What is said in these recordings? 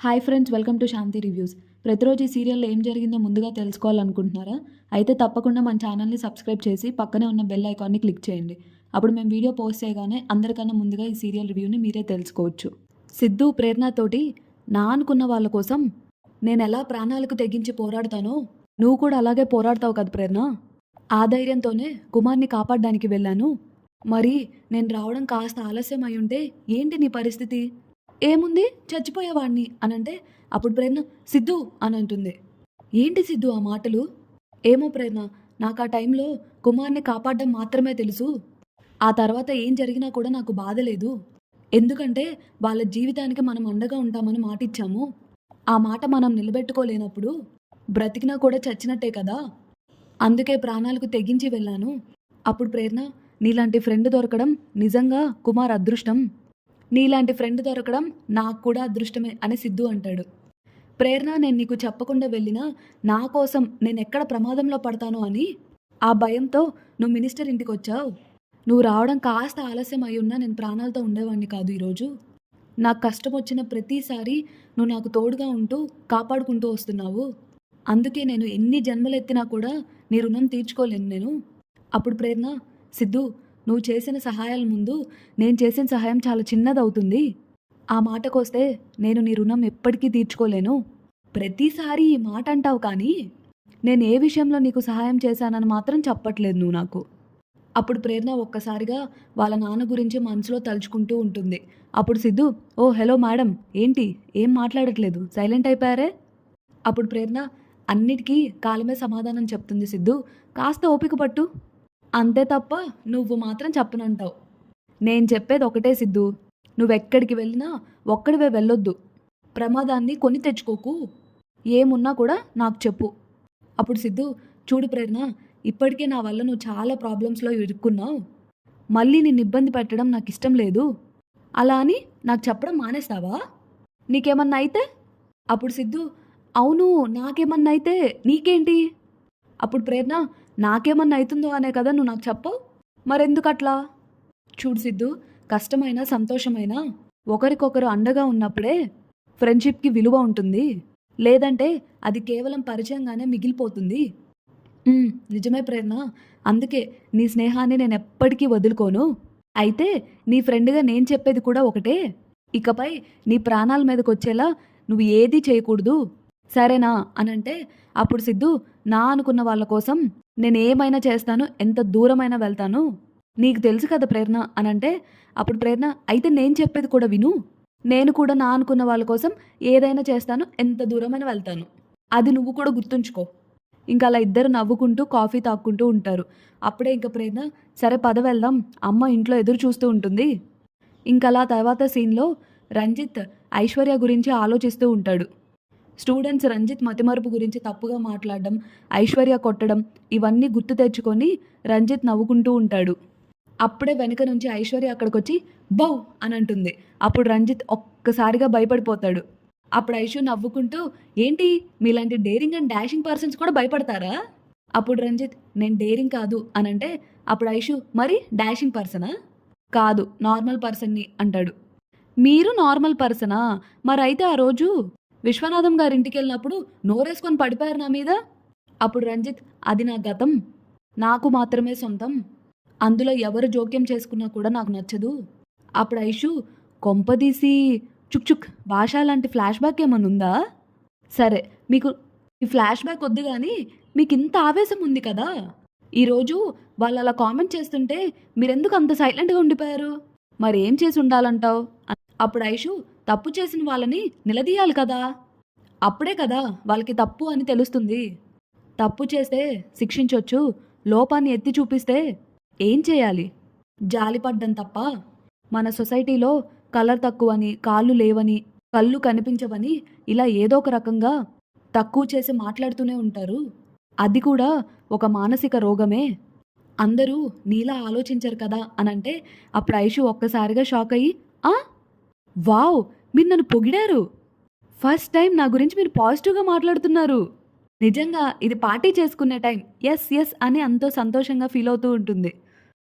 Hi friends, welcome to Shanti reviews. ప్రతిరోజు ఈ సీరియల్లో ఏం జరిగిందో ముందుగా తెలుసుకోవాలనుకుంటున్నారా? అయితే తప్పకుండా మన ఛానల్ని సబ్స్క్రైబ్ చేసి పక్కనే ఉన్న బెల్ ఐకాన్ని క్లిక్ చేయండి. అప్పుడు మేము వీడియో పోస్ట్ చేయగానే అందరికన్నా ముందుగా ఈ సీరియల్ రివ్యూని మీరే తెలుసుకోవచ్చు. సిద్ధు ప్రేరణతోటి నా అనుకున్న వాళ్ళ కోసం నేను ఎలా ప్రాణాలకు తెగించి పోరాడతానో నువ్వు కూడా అలాగే పోరాడతావు కదా ప్రేరణ. ఆ ధైర్యంతోనే కుమార్ని కాపాడడానికి వెళ్ళాను. మరి నేను రావడం కాస్త ఆలస్యం అయి ఉంటే ఏంటి నీ పరిస్థితి? ఏముంది, చచ్చిపోయేవాడిని అనంటే అప్పుడు ప్రేరణ సిద్ధు అని అంటుంది. ఏంటి సిద్ధు ఆ మాటలు? ఏమో ప్రేరణ, నాకు ఆ టైంలో కుమార్ని కాపాడడం మాత్రమే తెలుసు. ఆ తర్వాత ఏం జరిగినా కూడా నాకు బాధ లేదు. ఎందుకంటే వాళ్ళ జీవితానికి మనం అండగా ఉంటామని మాటిచ్చాము. ఆ మాట మనం నిలబెట్టుకోలేనప్పుడు బ్రతికినా కూడా చచ్చినట్టే కదా. అందుకే ప్రాణాలకు తెగించి వెళ్ళాను. అప్పుడు ప్రేరణ, నీలాంటి ఫ్రెండ్ దొరకడం నిజంగా కుమార్ అదృష్టం. నీలాంటి ఫ్రెండ్ దొరకడం నాకు కూడా అదృష్టమే అని సిద్ధు అంటాడు. ప్రేరణ, నేను నీకు చెప్పకుండా వెళ్ళినా నా కోసం నేను ఎక్కడ ప్రమాదంలో పడతానో అని ఆ భయంతో నువ్వు మినిస్టర్ ఇంటికి వచ్చావు. నువ్వు రావడం కాస్త ఆలస్యం అయి ఉన్నా నేను ప్రాణాలతో ఉండేవాడిని కాదు ఈరోజు. నాకు కష్టం వచ్చిన ప్రతిసారి నువ్వు నాకు తోడుగా ఉంటూ కాపాడుకుంటూ వస్తున్నావు. అందుకే నేను ఎన్ని జన్మలు ఎత్తినా కూడా నీ రుణం తీర్చుకోలేను నేను. అప్పుడు ప్రేరణ, సిద్ధు, నువ్వు చేసిన సహాయాల ముందు నేను చేసిన సహాయం చాలా చిన్నదవుతుంది. ఆ మాటకొస్తే నేను నీ రుణం ఎప్పటికీ తీర్చుకోలేను. ప్రతిసారి ఈ మాట అంటావు కానీ నేను ఏ విషయంలో నీకు సహాయం చేశానని మాత్రం చెప్పట్లేదు నువ్వు నాకు. అప్పుడు ప్రేరణ ఒక్కసారిగా వాళ్ళ నాన్న గురించి మనసులో తలుచుకుంటూ ఉంటుంది. అప్పుడు సిద్ధు, ఓ హలో మేడం, ఏంటి ఏం మాట్లాడట్లేదు, సైలెంట్ అయిపోయారే? అప్పుడు ప్రేరణ అన్నిటికీ కాలమే సమాధానం చెప్తుంది. సిద్ధు, కాస్త ఓపిక పట్టు, అంతే తప్ప నువ్వు మాత్రం చెప్పనంటావు. నేను చెప్పేది ఒకటే సిద్ధు, నువ్వెక్కడికి వెళ్ళినా ఒక్కడివే వెళ్ళొద్దు. ప్రమాదాన్ని కొని తెచ్చుకోకు. ఏమున్నా కూడా నాకు చెప్పు. అప్పుడు సిద్ధు, చూడు ప్రేరణ, ఇప్పటికే నా వల్ల నువ్వు చాలా ప్రాబ్లమ్స్లో ఇరుక్కున్నావు. మళ్ళీ నిన్ను ఇబ్బంది పెట్టడం నాకు ఇష్టం లేదు. అలా అని నాకు చెప్పడం మానేస్తావా? నీకేమన్నా అయితే? అప్పుడు సిద్ధు, అవును, నాకేమన్నా అయితే నీకేంటి? అప్పుడు ప్రేరణ, నాకేమన్నా అవుతుందో అనే కదా నువ్వు నాకు చెప్పవు, మరెందుకు అట్లా? చూడు సిద్ధు, కష్టమైనా సంతోషమైనా ఒకరికొకరు అండగా ఉన్నప్పుడే ఫ్రెండ్షిప్కి విలువ ఉంటుంది. లేదంటే అది కేవలం పరిచయంగానే మిగిలిపోతుంది. నిజమే ప్రేరణ, అందుకే నీ స్నేహాన్ని నేను ఎప్పటికీ వదులుకోను. అయితే నీ ఫ్రెండ్గా నేను చెప్పేది కూడా ఒకటే, ఇకపై నీ ప్రాణాల మీదకి వచ్చేలా నువ్వు ఏదీ చేయకూడదు, సరేనా అనంటే అప్పుడు సిద్ధు, నా అనుకున్న వాళ్ళ కోసం నేను ఏమైనా చేస్తాను, ఎంత దూరమైనా వెళ్తాను, నీకు తెలుసు కదా ప్రేరణ అనంటే అప్పుడు ప్రేరణ, అయితే నేను చెప్పేది కూడా విను. నేను కూడా నా అనుకున్న వాళ్ళ కోసం ఏదైనా చేస్తాను, ఎంత దూరమైనా వెళ్తాను, అది నువ్వు కూడా గుర్తుంచుకో. ఇంకా అలా ఇద్దరు నవ్వుకుంటూ కాఫీ తాక్కుంటూ ఉంటారు. అప్పుడే ఇంకా ప్రేరణ, సరే పద వెళ్దాం, అమ్మ ఇంట్లో ఎదురు చూస్తూ ఉంటుంది. ఇంకా అలా తర్వాత సీన్లో రంజిత్ ఐశ్వర్య గురించి ఆలోచిస్తూ ఉంటాడు. స్టూడెంట్స్ రంజిత్ మతిమరుపు గురించి తప్పుగా మాట్లాడడం, ఐశ్వర్య కొట్టడం ఇవన్నీ గుర్తు తెచ్చుకొని రంజిత్ నవ్వుకుంటూ ఉంటాడు. అప్పుడే వెనుక నుంచి ఐశ్వర్య అక్కడికి వచ్చి బౌ అని అంటుంది. అప్పుడు రంజిత్ ఒక్కసారిగా భయపడిపోతాడు. అప్పుడు ఐషు నవ్వుకుంటూ, ఏంటి మీలాంటి డేరింగ్ అండ్ డాషింగ్ పర్సన్స్ కూడా భయపడతారా? అప్పుడు రంజిత్, నేను డేరింగ్ కాదు అనంటే అప్పుడు ఐషు, మరి డాషింగ్ పర్సనా? కాదు, నార్మల్ పర్సన్ని అంటాడు. మీరు నార్మల్ పర్సనా? మరైతే ఆ రోజు విశ్వనాథం గారి ఇంటికి వెళ్ళినప్పుడు నోరేసుకొని పడిపోయారు నా మీద. అప్పుడు రంజిత్, అది నా గతం, నాకు మాత్రమే సొంతం, అందులో ఎవరు జోక్యం చేసుకున్నా కూడా నాకు నచ్చదు. అప్పుడు ఐషు, కొంపదీసి చుక్ భాష లాంటి ఫ్లాష్ బ్యాక్ ఏమన్నా ఉందా? సరే, మీకు ఈ ఫ్లాష్ బ్యాక్ వద్దు కానీ మీకు ఇంత ఆవేశం ఉంది కదా, ఈరోజు వాళ్ళు అలా కామెంట్ చేస్తుంటే మీరెందుకు అంత సైలెంట్గా ఉండిపోయారు? మరి ఏం చేసి ఉండాలంటావు? అప్పుడు ఐషు, తప్పు చేసిన వాళ్ళని నిలదీయాలి కదా, అప్పుడే కదా వాళ్ళకి తప్పు అని తెలుస్తుంది. తప్పు చేస్తే శిక్షించవచ్చు, లోపాన్ని ఎత్తి చూపిస్తే ఏం చేయాలి? జాలిపడ్డం తప్ప. మన సొసైటీలో కలర్ తక్కువని, కాళ్ళు లేవని, కళ్ళు కనిపించవని ఇలా ఏదో ఒక రకంగా తక్కువ చేసి మాట్లాడుతూనే ఉంటారు. అది కూడా ఒక మానసిక రోగమే. అందరూ నీలా ఆలోచించరు కదా అనంటే అప్పుడు ఐషు ఒక్కసారిగా షాక్ అయ్యి, వావ్, మీరు నన్ను పొగిడారు, ఫస్ట్ టైం నా గురించి మీరు పాజిటివ్గా మాట్లాడుతున్నారు, నిజంగా ఇది పార్టీ చేసుకునే టైం, ఎస్ ఎస్ అని ఎంతో సంతోషంగా ఫీల్ అవుతూ ఉంటుంది.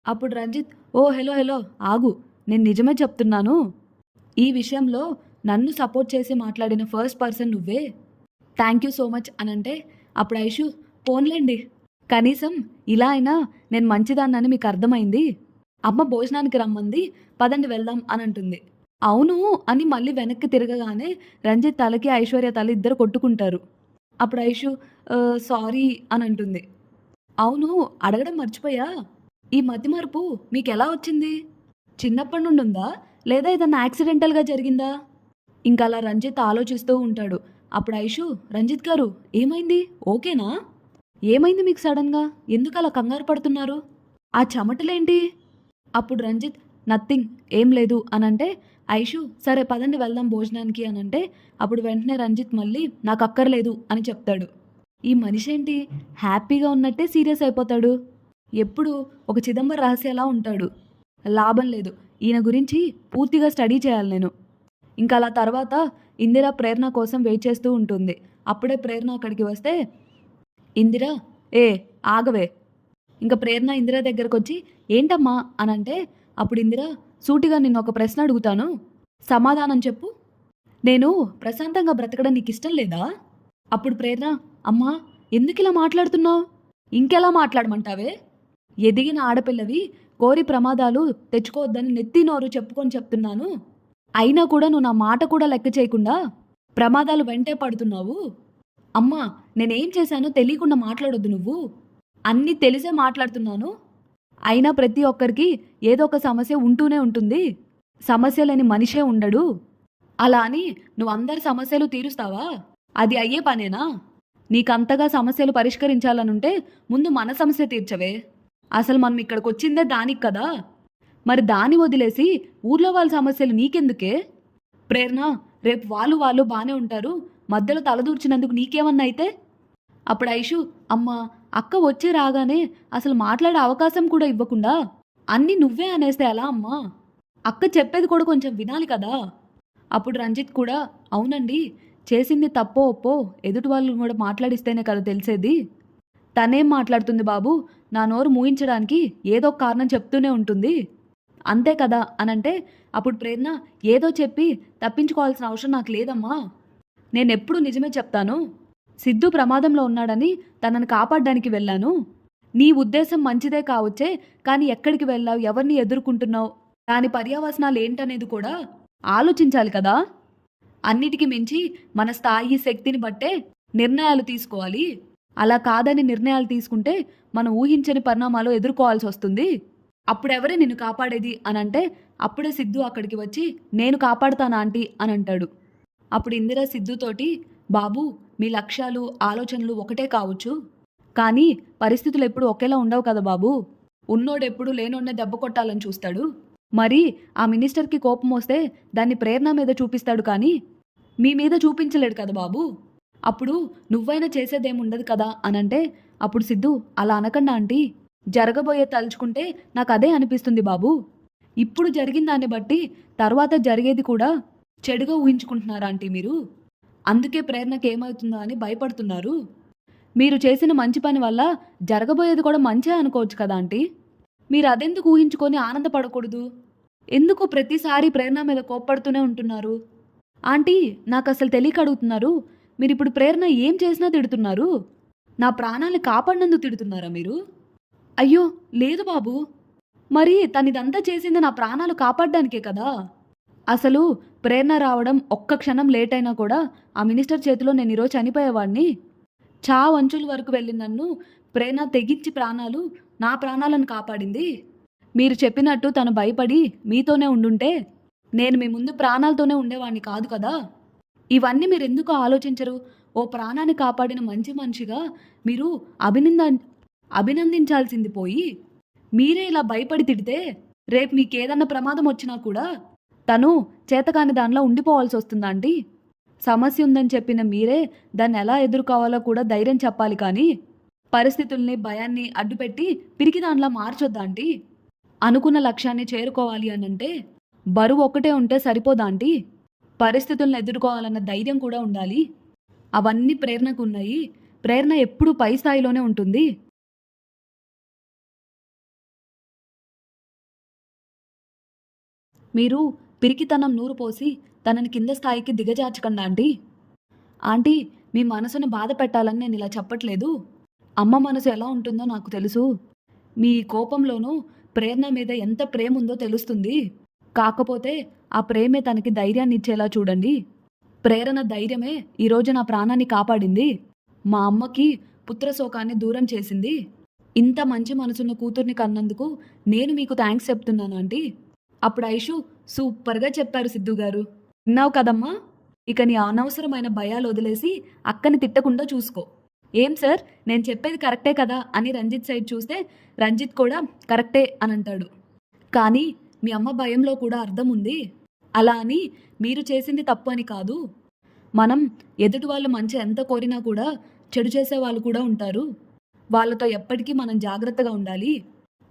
అప్పుడు రంజిత్, ఓ హలో హలో ఆగు, నేను నిజమే చెప్తున్నాను, ఈ విషయంలో నన్ను సపోర్ట్ చేసి మాట్లాడిన ఫస్ట్ పర్సన్ నువ్వే. థ్యాంక్ యూ సో మచ్ అనంటే అప్పుడు ఐషు పోన్లేండి, కనీసం ఇలా అయినా నేను మంచిదాన్నని మీకు అర్థమైంది. అమ్మ భోజనానికి రమ్మంది, పదండి వెళ్దాం అని అంటుంది. అవును అని మళ్ళీ వెనక్కి తిరగగానే రంజిత్ తలకి ఐశ్వర్య తల ఇద్దరు కొట్టుకుంటారు. అప్పుడు ఐషు సారీ అని అంటుంది. అవును, అడగడం మర్చిపోయా, ఈ మతిమరుపు మీకెలా వచ్చింది? చిన్నప్పటి నుండి ఉందా, లేదా ఏదన్నా యాక్సిడెంటల్గా జరిగిందా? ఇంకా అలా రంజిత్ ఆలోచిస్తూ ఉంటాడు. అప్పుడు ఐషు రంజిత్ గారు ఏమైంది, ఓకేనా? ఏమైంది మీకు సడన్గా, ఎందుకు అలా కంగారు పడుతున్నారు? ఆ చెమటలేంటి? అప్పుడు రంజిత్ నథింగ్, ఏం లేదు అనంటే ఐషు సరే పదండి వెళ్దాం భోజనానికి అనంటే అప్పుడు వెంటనే రంజిత్ మళ్ళీ నాకు అక్కర్లేదు అని చెప్తాడు. ఈ మనిషి ఏంటి హ్యాపీగా ఉన్నట్టే సీరియస్ అయిపోతాడు, ఎప్పుడు ఒక చిదంబర రహస్యలా ఉంటాడు. లాభం లేదు, ఈయన గురించి పూర్తిగా స్టడీ చేయాలి నేను. ఇంకా అలా తర్వాత ఇందిర ప్రేరణ కోసం వెయిట్ చేస్తూ ఉంటుంది. అప్పుడే ప్రేరణ అక్కడికి వస్తే ఇందిర ఏ ఆగవే. ఇంకా ప్రేరణ ఇందిర దగ్గరకు వచ్చి ఏంటమ్మా అనంటే అప్పుడు ఇందిర సూటిగా నిన్ను ఒక ప్రశ్న అడుగుతాను, సమాధానం చెప్పు. నేను ప్రశాంతంగా బ్రతకడం నీకు ఇష్టం లేదా? అప్పుడు ప్రేరణ అమ్మా ఎందుకు ఇలా మాట్లాడుతున్నావు? ఇంకెలా మాట్లాడమంటావే? ఎదిగిన ఆడపిల్లవి కోరి ప్రమాదాలు తెచ్చుకోవద్దని నెత్తి నోరు చెప్పుకొని చెప్తున్నాను. అయినా కూడా నువ్వు నా మాట కూడా లెక్క చేయకుండా ప్రమాదాలు వెంటే పడుతున్నావు. అమ్మా నేనేం చేశానో తెలియకుండా మాట్లాడొద్దు నువ్వు. అన్నీ తెలిసే మాట్లాడుతున్నాను. అయినా ప్రతి ఒక్కరికి ఏదో ఒక సమస్య ఉంటూనే ఉంటుంది, సమస్య లేని మనిషే ఉండడు. అలా అని నువ్వు అందరి సమస్యలు తీరుస్తావా? అది అయ్యే పనేనా? నీకంతగా సమస్యలు పరిష్కరించాలనుంటే ముందు మన సమస్య తీర్చవే. అసలు మనం ఇక్కడికి వచ్చిందే దానికి కదా, మరి దాన్ని వదిలేసి ఊర్లో వాళ్ళ సమస్యలు నీకెందుకే? ప్రేరణ రేపు వాళ్ళు బాగానే ఉంటారు, మధ్యలో తలదూర్చినందుకు నీకేమన్నా అయితే? అప్పుడు ఐషు అమ్మా అక్క వచ్చి రాగానే అసలు మాట్లాడే అవకాశం కూడా ఇవ్వకుండా అన్నీ నువ్వే అనేస్తే ఎలా అమ్మా? అక్క చెప్పేది కూడా కొంచెం వినాలి కదా. అప్పుడు రంజిత్ కూడా అవునండి, చేసింది తప్పో ఒప్పో ఎదుటి వాళ్ళు కూడా మాట్లాడిస్తేనే కదా తెలిసేది. తనేం మాట్లాడుతుంది బాబు, నా నోరు మూయించడానికి ఏదో ఒక కారణం చెప్తూనే ఉంటుంది, అంతే కదా అనంటే అప్పుడు ప్రేరణ ఏదో చెప్పి తప్పించుకోవాల్సిన అవసరం నాకు లేదమ్మా, నేనెప్పుడు నిజమే చెప్తాను. సిద్ధు ప్రమాదంలో ఉన్నాడని తనని కాపాడడానికి వెళ్ళాను. నీ ఉద్దేశం మంచిదే కావచ్చే, కానీ ఎక్కడికి వెళ్ళావు, ఎవరిని ఎదుర్కొంటున్నావు, దాని పర్యవసనాలు ఏంటనేది కూడా ఆలోచించాలి కదా. అన్నిటికీ మించి మన స్థాయి శక్తిని బట్టే నిర్ణయాలు తీసుకోవాలి. అలా కాదని నిర్ణయాలు తీసుకుంటే మనం ఊహించని పరిణామాలు ఎదుర్కోవాల్సి వస్తుంది. అప్పుడెవరే నిన్ను కాపాడేది అనంటే అప్పుడే సిద్ధు అక్కడికి వచ్చి నేను కాపాడుతాను ఆంటీ అని అంటాడు. అప్పుడు ఇందిర సిద్ధుతోటి బాబు మీ లక్ష్యాలు ఆలోచనలు ఒకటే కావచ్చు, కానీ పరిస్థితులు ఎప్పుడు ఒకేలా ఉండవు కదా బాబు. ఉన్నోడెప్పుడు లేనోడ్నే దెబ్బ కొట్టాలని చూస్తాడు. మరి ఆ మినిస్టర్కి కోపం వస్తే దాన్ని ప్రేరణ మీద చూపిస్తాడు, కానీ మీ మీద చూపించలేడు కదా బాబు. అప్పుడు నువ్వైనా చేసేదేముండదు కదా అనంటే అప్పుడు సిద్ధు అలా అనకండి ఆంటీ, జరగబోయే తలుచుకుంటే నాకు అదే అనిపిస్తుంది బాబు. ఇప్పుడు జరిగిన దాన్ని బట్టి తర్వాత జరిగేది కూడా చెడుగా ఊహించుకుంటున్నారా ఆంటీ మీరు? అందుకే ప్రేరణకి ఏమవుతుందో అని భయపడుతున్నారు. మీరు చేసిన మంచి పని వల్ల జరగబోయేది కూడా మంచే అనుకోవచ్చు కదా ఆంటీ. మీరు అదెందుకు ఊహించుకొని ఆనందపడకూడదు? ఎందుకు ప్రతిసారి ప్రేరణ మీద కోప్పడుతూనే ఉంటున్నారు? ఆంటీ నాకు అసలు తెలియక అడుగుతున్నారు, మీరు ఇప్పుడు ప్రేరణ ఏం చేసినా తిడుతున్నారు, నా ప్రాణాన్ని కాపాడినందుకు తిడుతున్నారా మీరు? అయ్యో లేదు బాబు, మరి తనిదంతా చేసింది నా ప్రాణాలు కాపాడడానికే కదా. అసలు ప్రేరణ రావడం ఒక్క క్షణం లేట్ అయినా కూడా ఆ మినిస్టర్ చేతిలో నేను ఈరోజు చనిపోయేవాడిని. అంచుల వరకు వెళ్ళి నన్ను ప్రేరణ తెగించి నా ప్రాణాలను కాపాడింది. మీరు చెప్పినట్టు తను భయపడి మీతోనే ఉండుంటే నేను మీ ముందు ప్రాణాలతోనే ఉండేవాడిని కాదు కదా. ఇవన్నీ మీరు ఎందుకు ఆలోచించరు? ఓ ప్రాణాన్ని కాపాడిన మంచి మనిషిగా మీరు అభినందించాల్సింది పోయి మీరే ఇలా భయపడి తిడితే రేపు మీకేదన్నా ప్రమాదం వచ్చినా కూడా తను చేతకాని దానిలో ఉండిపోవాల్సి వస్తుందా అండి? సమస్య ఉందని చెప్పిన మీరే దాన్ని ఎలా ఎదుర్కోవాలో కూడా ధైర్యం చెప్పాలి, కానీ పరిస్థితుల్ని భయాన్ని అడ్డుపెట్టి పిరికి దానిలా మార్చొద్దా ఆంటీ? అనుకున్న లక్ష్యాన్ని చేరుకోవాలి అనంటే బరువు ఒక్కటే ఉంటే సరిపోదా ఆంటీ? పరిస్థితులను ఎదుర్కోవాలన్న ధైర్యం కూడా ఉండాలి. అవన్నీ ప్రేరణకు ఉన్నాయి. ప్రేరణ ఎప్పుడూ పై స్థాయిలోనే ఉంటుంది. మీరు పిరికితనం నూరు పోసి తనని కింద స్థాయికి దిగజార్చకండి ఆంటీ. ఆంటీ, మీ మనసును బాధ పెట్టాలని నేను ఇలా చెప్పట్లేదు. అమ్మ మనసు ఎలా ఉంటుందో నాకు తెలుసు. మీ కోపంలోనూ ప్రేరణ మీద ఎంత ప్రేమ ఉందో తెలుస్తుంది. కాకపోతే ఆ ప్రేమే తనకి ధైర్యాన్ని ఇచ్చేలా చూడండి. ప్రేరణ ధైర్యమే ఈరోజు నా ప్రాణాన్ని కాపాడింది. మా అమ్మకి పుత్రశోకాన్ని దూరం చేసింది. ఇంత మంచి మనసున్న కూతుర్ని కన్నందుకు నేను మీకు థ్యాంక్స్ చెప్తున్నాను ఆంటీ. అప్పుడు ఐషు, సూపర్గా చెప్పారు సిద్ధు గారు. విన్నావు కదమ్మా, ఇక నీ అనవసరమైన భయాలు వదిలేసి అక్కని తిట్టకుండా చూసుకో. ఏం సార్, నేను చెప్పేది కరెక్టే కదా అని రంజిత్ సైడ్ చూస్తే రంజిత్ కూడా కరెక్టే అని అంటాడు. కానీ మీ అమ్మ భయంలో కూడా అర్థం ఉంది. అలా అని మీరు చేసింది తప్పు అని కాదు. మనం ఎదుటి వాళ్ళు మంచి ఎంత కోరినా కూడా చెడు చేసే వాళ్ళు కూడా ఉంటారు. వాళ్ళతో ఎప్పటికీ మనం జాగ్రత్తగా ఉండాలి.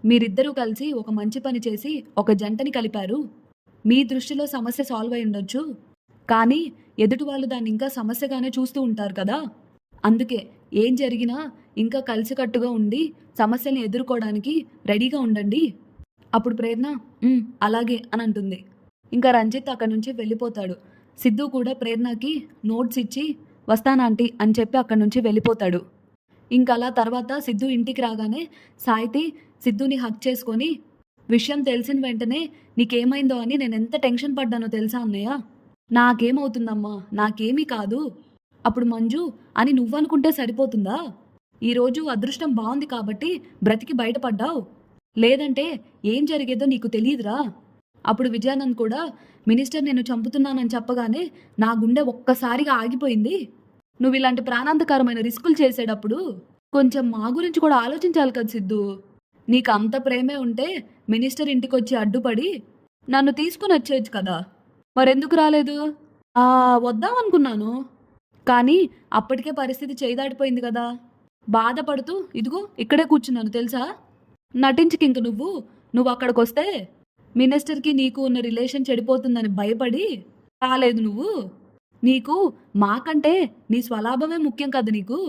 మీరిద్దరూ కలిసి ఒక మంచి పని చేసి ఒక జంటని కలిపారు. మీ దృష్టిలో సమస్య సాల్వ్ అయి ఉండొచ్చు, కానీ ఎదుటి వాళ్ళు దాన్ని ఇంకా సమస్యగానే చూస్తూ ఉంటారు కదా. అందుకే ఏం జరిగినా ఇంకా కలిసికట్టుగా ఉండి సమస్యల్ని ఎదుర్కోవడానికి రెడీగా ఉండండి. అప్పుడు ప్రేరణ అలాగే అని అంటుంది. ఇంకా రంజిత్ అక్కడి నుంచి వెళ్ళిపోతాడు. సిద్ధు కూడా ప్రేరణకి నోట్స్ ఇచ్చి వస్తానాంటీ అని చెప్పి అక్కడి నుంచి వెళ్ళిపోతాడు. ఇంకలా తర్వాత సిద్ధు ఇంటికి రాగానే సాయితి సిద్ధుని హక్ చేసుకొని, విషయం తెలిసిన వెంటనే నీకేమైందో అని నేను ఎంత టెన్షన్ పడ్డానో తెలుసా అన్నయ్య. నాకేమవుతుందమ్మా, నాకేమీ కాదు. అప్పుడు మంజు, అని నువ్వనుకుంటే సరిపోతుందా? ఈరోజు అదృష్టం బాగుంది కాబట్టి బ్రతికి బయటపడ్డావు, లేదంటే ఏం జరిగేదో నీకు తెలియదురా. అప్పుడు విజయానంద్ కూడా, మినిస్టర్ నేను చంపుతున్నానని చెప్పగానే నా గుండె ఒక్కసారిగా ఆగిపోయింది. నువ్వు ఇలాంటి ప్రాణాంతకరమైన రిస్కులు చేసేటప్పుడు కొంచెం మా గురించి కూడా ఆలోచించాలి కదా సిద్ధు. నీకు అంత ప్రేమే ఉంటే మినిస్టర్ ఇంటికి వచ్చి అడ్డుపడి నన్ను తీసుకుని వచ్చేయచ్చు కదా, మరెందుకు రాలేదు? వద్దామనుకున్నాను, కానీ అప్పటికే పరిస్థితి చేదాడిపోయింది కదా. బాధపడుతూ ఇదిగో ఇక్కడే కూర్చున్నాను తెలుసా. నటించుకి ఇంక నువ్వు అక్కడికి వస్తే మినిస్టర్కి నీకు ఉన్న రిలేషన్ చెడిపోతుందని భయపడి రాలేదు నువ్వు. నీకు మాకంటే నీ స్వలాభమే ముఖ్యం కదా నీకు.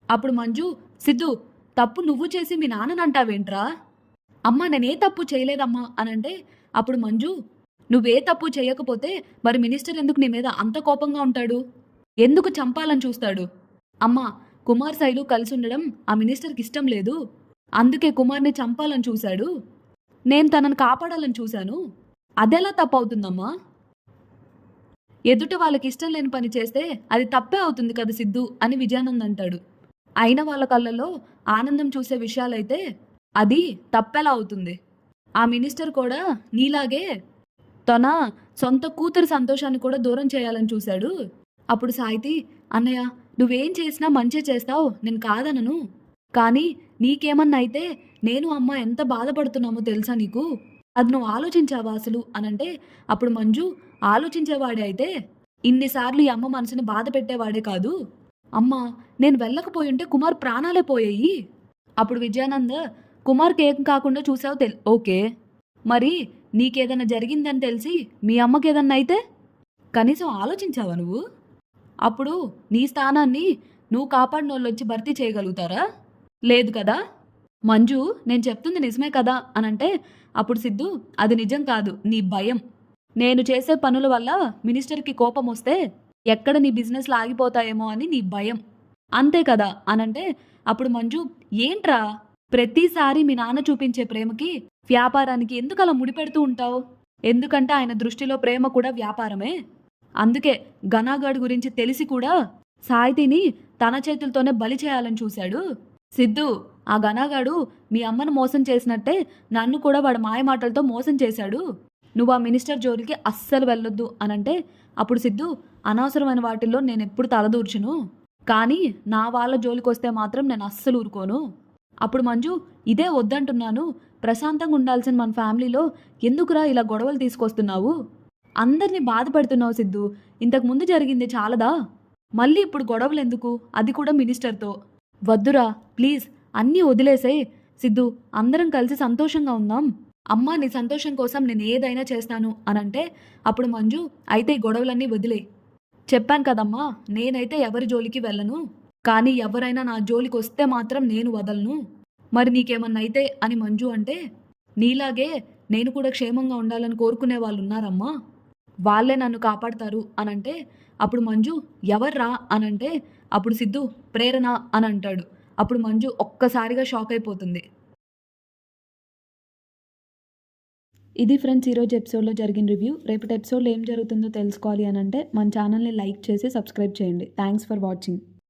అప్పుడు మంజు, సిద్ధు తప్పు నువ్వు చేసి మీ నాన్నని అంటావేంట్రా? అమ్మ నేనే తప్పు చేయలేదమ్మా అనంటే అప్పుడు మంజు, నువ్వే తప్పు చేయకపోతే మరి మినిస్టర్ ఎందుకు నీ మీద అంత కోపంగా ఉంటాడు? ఎందుకు చంపాలని చూస్తాడు? అమ్మ, కుమార్ శైలు కలిసి ఉండడం ఆ మినిస్టర్కి ఇష్టం లేదు, అందుకే కుమార్ని చంపాలని చూశాడు. నేను తనను కాపాడాలని చూశాను. అదెలా తప్పు అవుతుందమ్మా? ఎదుటి వాళ్ళకి ఇష్టం లేని పని చేస్తే అది తప్పే అవుతుంది కదా సిద్ధు అని విజయానంద్ అంటాడు. అయిన వాళ్ళ కళ్ళల్లో ఆనందం చూసే విషయాలైతే అది తప్పెలా అవుతుంది? ఆ మినిస్టర్ కూడా నీలాగే తన సొంత కూతురు సంతోషాన్ని కూడా దూరం చేయాలని చూశాడు. అప్పుడు సాయితి, అన్నయ్య నువ్వేం చేసినా మంచి చేస్తావు, నేను కాదనను, కానీ నీకేమన్నా అయితే నేను అమ్మ ఎంత బాధపడుతున్నామో తెలుసా నీకు? అది నువ్వు ఆలోచించావా అసలు అనంటే అప్పుడు మంజు, ఆలోచించేవాడే అయితే ఇన్నిసార్లు ఈ అమ్మ మనసుని బాధ పెట్టేవాడే కాదు. అమ్మ నేను వెళ్ళకపోయి ఉంటే కుమార్ ప్రాణాలే పోయాయి. అప్పుడు విజయానంద్, కుమార్కి ఏం కాకుండా చూసావు ఓకే, మరి నీకేదన్నా జరిగిందని తెలిసి మీ అమ్మకి ఏదన్నా అయితే కనీసం ఆలోచించావా నువ్వు? అప్పుడు నీ స్థానాన్ని నువ్వు కాపాడిన వాళ్ళు వచ్చి భర్తీ చేయగలుగుతారా? లేదు కదా. మంజు నేను చెప్తుంది నిజమే కదా అనంటే అప్పుడు సిద్ధు, అది నిజం కాదు, నీ భయం. నేను చేసే పనుల వల్ల మినిస్టర్కి కోపం వస్తే ఎక్కడ నీ బిజినెస్లు ఆగిపోతాయేమో అని నీ భయం, అంతే కదా అనంటే అప్పుడు మంజు, ఏంట్రా ప్రతిసారి మీ నాన్న చూపించే ప్రేమకి వ్యాపారానికి ఎందుకు అలా ముడిపెడుతూ ఉంటావు? ఎందుకంటే ఆయన దృష్టిలో ప్రేమ కూడా వ్యాపారమే. అందుకే ఘనాగాడ్ గురించి తెలిసి కూడా సాయితిని తన చేతులతోనే బలి చేయాలని చూశాడు. సిద్ధు, ఆ ఘనాగాడు మీ అమ్మను మోసం చేసినట్టే నన్ను కూడా వాడు మాయమాటలతో మోసం చేశాడు. నువ్వు ఆ మినిస్టర్ జోలికి అస్సలు వెళ్ళొద్దు అనంటే అప్పుడు సిద్ధు, అనవసరమైన వాటిల్లో నేను ఎప్పుడు తలదూర్చును, కానీ నా వాళ్ళ జోలికి వస్తే మాత్రం నేను అస్సలు ఊరుకోను. అప్పుడు మంజు, ఇదే వద్దంటున్నాను, ప్రశాంతంగా ఉండాల్సిన మన ఫ్యామిలీలో ఎందుకురా ఇలా గొడవలు తీసుకొస్తున్నావు? అందరినీ బాధ పెడుతున్నావు సిద్ధు, ఇంతకు ముందు జరిగింది చాలదా? మళ్ళీ ఇప్పుడు గొడవలు ఎందుకు, అది కూడా మినిస్టర్తో? వద్దురా ప్లీజ్, అన్నీ వదిలేసే సిద్ధు, అందరం కలిసి సంతోషంగా ఉందాం. అమ్మ నీ సంతోషం కోసం నేను ఏదైనా చేస్తాను అనంటే అప్పుడు మంజు, అయితే ఈ గొడవలన్నీ వదిలే. చెప్పాను కదమ్మా, నేనైతే ఎవరి జోలికి వెళ్ళను, కానీ ఎవరైనా నా జోలికి వస్తే మాత్రం నేను వదలను. మరి నీకేమన్నా అయితే అని మంజు అంటే, నీలాగే నేను కూడా క్షేమంగా ఉండాలని కోరుకునే వాళ్ళు ఉన్నారమ్మా. వాళ్ళే నన్ను కాపాడతారు అనంటే అప్పుడు మంజు ఎవర్రా అనంటే అప్పుడు సిద్ధు ప్రేరణ అని అంటాడు. అప్పుడు మంజు ఒక్కసారిగా షాక్ అయిపోతుంది. ఇది ఫ్రెండ్స్ ఈరోజు ఎపిసోడ్‌లో జరిగిన రివ్యూ. రేపటి ఎపిసోడ్‌లో ఏం జరుగుతుందో తెలుసుకోవాలి అనంటే మన ఛానల్‌ని లైక్ చేసి సబ్స్క్రైబ్ చేయండి. Thanks for watching.